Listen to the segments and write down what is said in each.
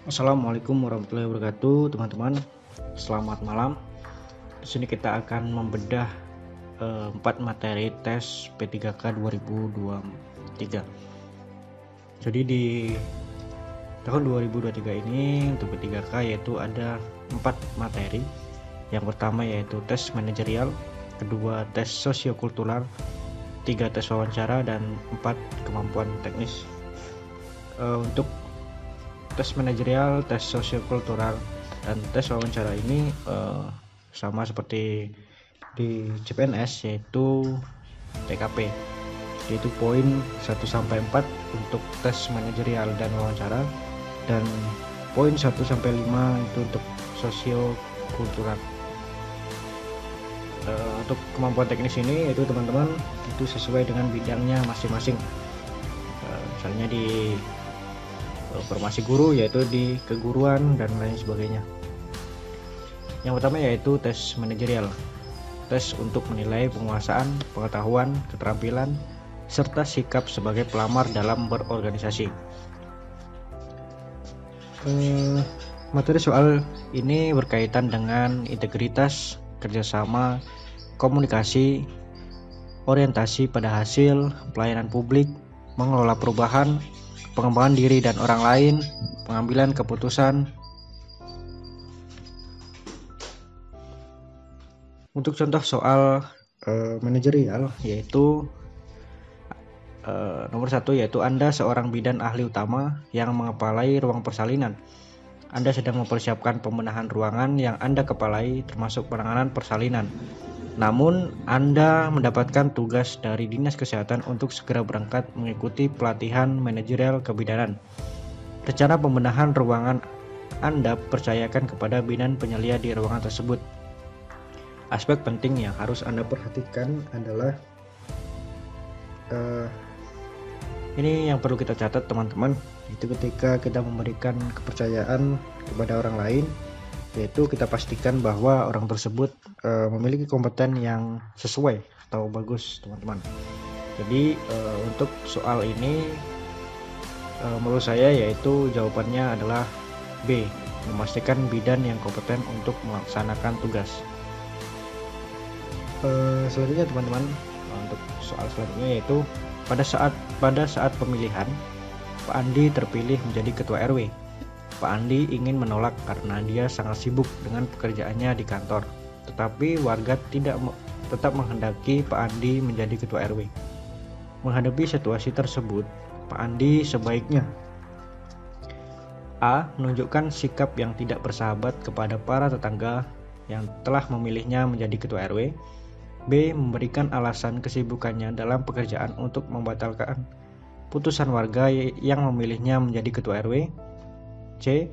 Assalamualaikum warahmatullahi wabarakatuh, teman-teman. Selamat malam. Di sini kita akan membedah 4 materi tes P3K 2023. Jadi di tahun 2023 ini untuk P3K yaitu ada 4 materi. Yang pertama yaitu tes manajerial, kedua tes sosiokultural, 3 tes wawancara, dan 4 kemampuan teknis. Untuk tes manajerial, tes sosiokultural, dan tes wawancara ini sama seperti di CPNS, yaitu TKP, yaitu poin 1-4 untuk tes manajerial dan wawancara, dan poin 1-5 itu untuk sosiokultural. Untuk kemampuan teknis ini itu teman-teman itu sesuai dengan bidangnya masing-masing. Misalnya di formasi guru yaitu di keguruan dan lain sebagainya. Yang pertama yaitu tes manajerial, tes untuk menilai penguasaan, pengetahuan, keterampilan, serta sikap sebagai pelamar dalam berorganisasi. Materi soal ini berkaitan dengan integritas, kerjasama, komunikasi, orientasi pada hasil, pelayanan publik, mengelola perubahan, pengembangan diri dan orang lain, pengambilan keputusan. Untuk contoh soal manajerial yaitu nomor 1 yaitu Anda seorang bidan ahli utama yang mengepalai ruang persalinan. Anda sedang mempersiapkan pembenahan ruangan yang Anda kepalai termasuk penanganan persalinan. Namun, Anda mendapatkan tugas dari Dinas Kesehatan untuk segera berangkat mengikuti pelatihan manajerial kebidanan. Rencana pembenahan ruangan Anda percayakan kepada bidan penyelia di ruangan tersebut. Aspek penting yang harus Anda perhatikan adalah ini yang perlu kita catat, teman-teman. Itu ketika kita memberikan kepercayaan kepada orang lain, yaitu kita pastikan bahwa orang tersebut memiliki kompeten yang sesuai atau bagus, teman-teman. Jadi untuk soal ini menurut saya yaitu jawabannya adalah B, memastikan bidan yang kompeten untuk melaksanakan tugas. Selanjutnya teman-teman, untuk soal selanjutnya yaitu pada saat pemilihan Pak Andi terpilih menjadi ketua RW. Pak Andi ingin menolak karena dia sangat sibuk dengan pekerjaannya di kantor. Tetapi warga tetap menghendaki Pak Andi menjadi ketua RW. Menghadapi situasi tersebut, Pak Andi sebaiknya A. Menunjukkan sikap yang tidak bersahabat kepada para tetangga yang telah memilihnya menjadi ketua RW. B. Memberikan alasan kesibukannya dalam pekerjaan untuk membatalkan putusan warga yang memilihnya menjadi ketua RW. C.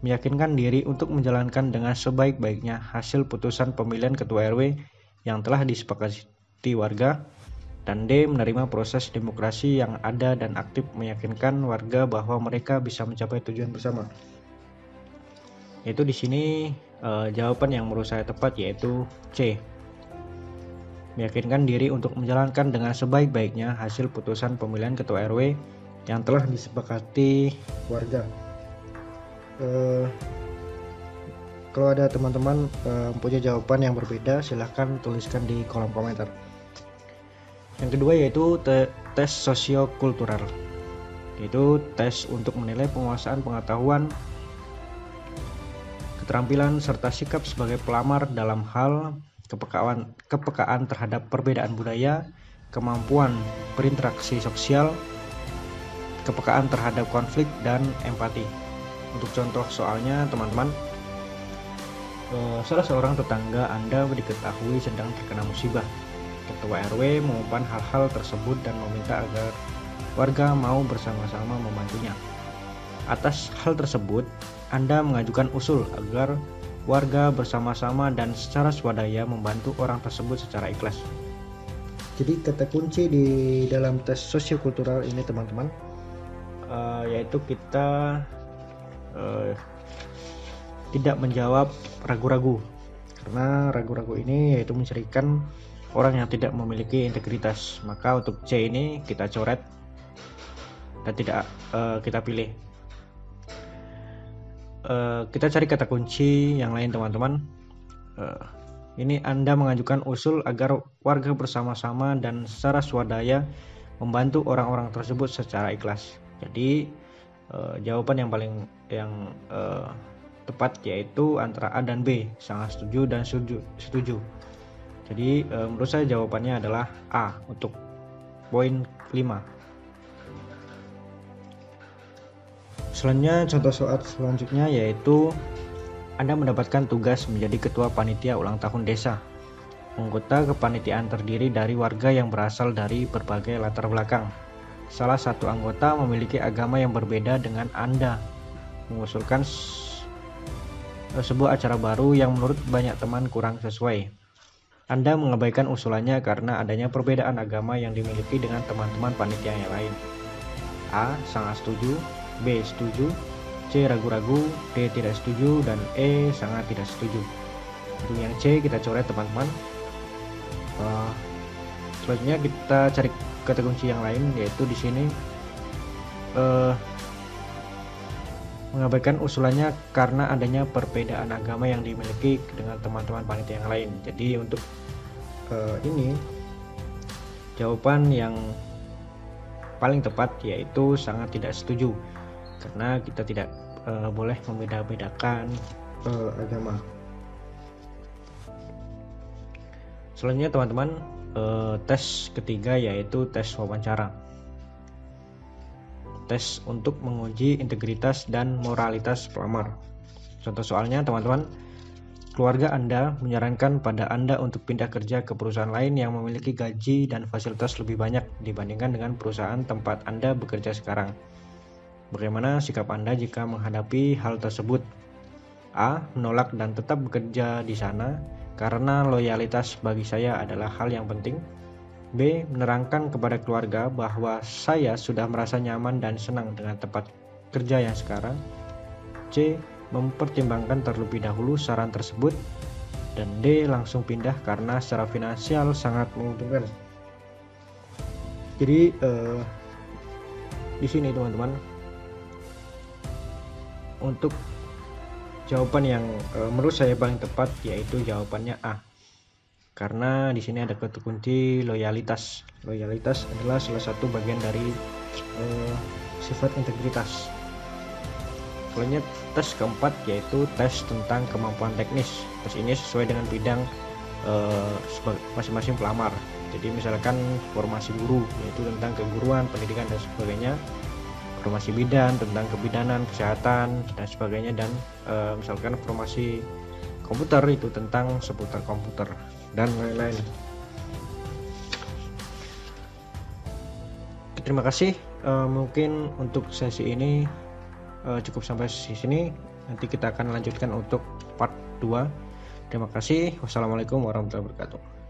Meyakinkan diri untuk menjalankan dengan sebaik-baiknya hasil putusan pemilihan ketua RW yang telah disepakati warga. Dan D. Menerima proses demokrasi yang ada dan aktif meyakinkan warga bahwa mereka bisa mencapai tujuan bersama. Yaitu di sini jawaban yang menurut saya tepat yaitu C. Meyakinkan diri untuk menjalankan dengan sebaik-baiknya hasil putusan pemilihan ketua RW yang telah disepakati warga. Kalau ada teman-teman punya jawaban yang berbeda, silahkan tuliskan di kolom komentar. Yang kedua yaitu tes sosiokultural, yaitu tes untuk menilai penguasaan pengetahuan, keterampilan, serta sikap sebagai pelamar dalam hal kepekaan terhadap perbedaan budaya, kemampuan berinteraksi sosial, kepekaan terhadap konflik, dan empati. Untuk contoh soalnya teman-teman, salah seorang tetangga Anda diketahui sedang terkena musibah. Ketua RW mengumpan hal-hal tersebut dan meminta agar warga mau bersama-sama membantunya. Atas hal tersebut, Anda mengajukan usul agar warga bersama-sama dan secara swadaya membantu orang tersebut secara ikhlas. Jadi kata kunci di dalam tes sosiokultural ini teman-teman, yaitu kita tidak menjawab ragu-ragu, karena ragu-ragu ini yaitu mencirikan orang yang tidak memiliki integritas. Maka untuk C ini kita coret dan tidak kita pilih. kita cari kata kunci yang lain teman-teman. Ini Anda mengajukan usul agar warga bersama-sama dan secara swadaya membantu orang-orang tersebut secara ikhlas. Jadi jawaban yang paling tepat yaitu antara A dan B, sangat setuju dan setuju. Jadi menurut saya jawabannya adalah A untuk poin 5. Selanjutnya contoh soal selanjutnya yaitu Anda mendapatkan tugas menjadi ketua panitia ulang tahun desa. Anggota kepanitiaan terdiri dari warga yang berasal dari berbagai latar belakang. Salah satu anggota memiliki agama yang berbeda dengan Anda. Mengusulkan sebuah acara baru yang menurut banyak teman kurang sesuai. Anda mengabaikan usulannya karena adanya perbedaan agama yang dimiliki dengan teman-teman panitia yang lain. A. Sangat setuju, B. Setuju, C. Ragu-ragu, D. Tidak setuju, dan E. Sangat tidak setuju. Untuk yang C kita coret teman-teman. Selanjutnya kita cari kata kunci yang lain, yaitu di sini mengabaikan usulannya karena adanya perbedaan agama yang dimiliki dengan teman-teman panitia yang lain. Jadi untuk ini jawaban yang paling tepat yaitu sangat tidak setuju, karena kita tidak boleh membeda-bedakan agama. Selanjutnya teman-teman, tes ketiga yaitu tes wawancara. Tes untuk menguji integritas dan moralitas pelamar. Contoh soalnya teman-teman, keluarga Anda menyarankan pada Anda untuk pindah kerja ke perusahaan lain yang memiliki gaji dan fasilitas lebih banyak dibandingkan dengan perusahaan tempat Anda bekerja sekarang. Bagaimana sikap Anda jika menghadapi hal tersebut? A. Menolak dan tetap bekerja di sana karena loyalitas bagi saya adalah hal yang penting. B. Menerangkan kepada keluarga bahwa saya sudah merasa nyaman dan senang dengan tempat kerja yang sekarang. C. Mempertimbangkan terlebih dahulu saran tersebut. Dan D. Langsung pindah karena secara finansial sangat menguntungkan. Jadi di sini teman-teman, untuk jawaban yang menurut saya paling tepat yaitu jawabannya A. Karena di sini ada kata kunci loyalitas. Loyalitas adalah salah satu bagian dari sifat integritas. Selanjutnya tes keempat yaitu tes tentang kemampuan teknis. Tes ini sesuai dengan bidang masing-masing pelamar. Jadi misalkan formasi guru yaitu tentang keguruan, pendidikan dan sebagainya. Formasi bidan tentang kebidanan, kesehatan dan sebagainya, dan misalkan formasi komputer itu tentang seputar komputer dan lain-lain. Terima kasih. Mungkin untuk sesi ini cukup sampai di sini. Nanti kita akan lanjutkan untuk part 2. Terima kasih. Wassalamualaikum warahmatullahi wabarakatuh.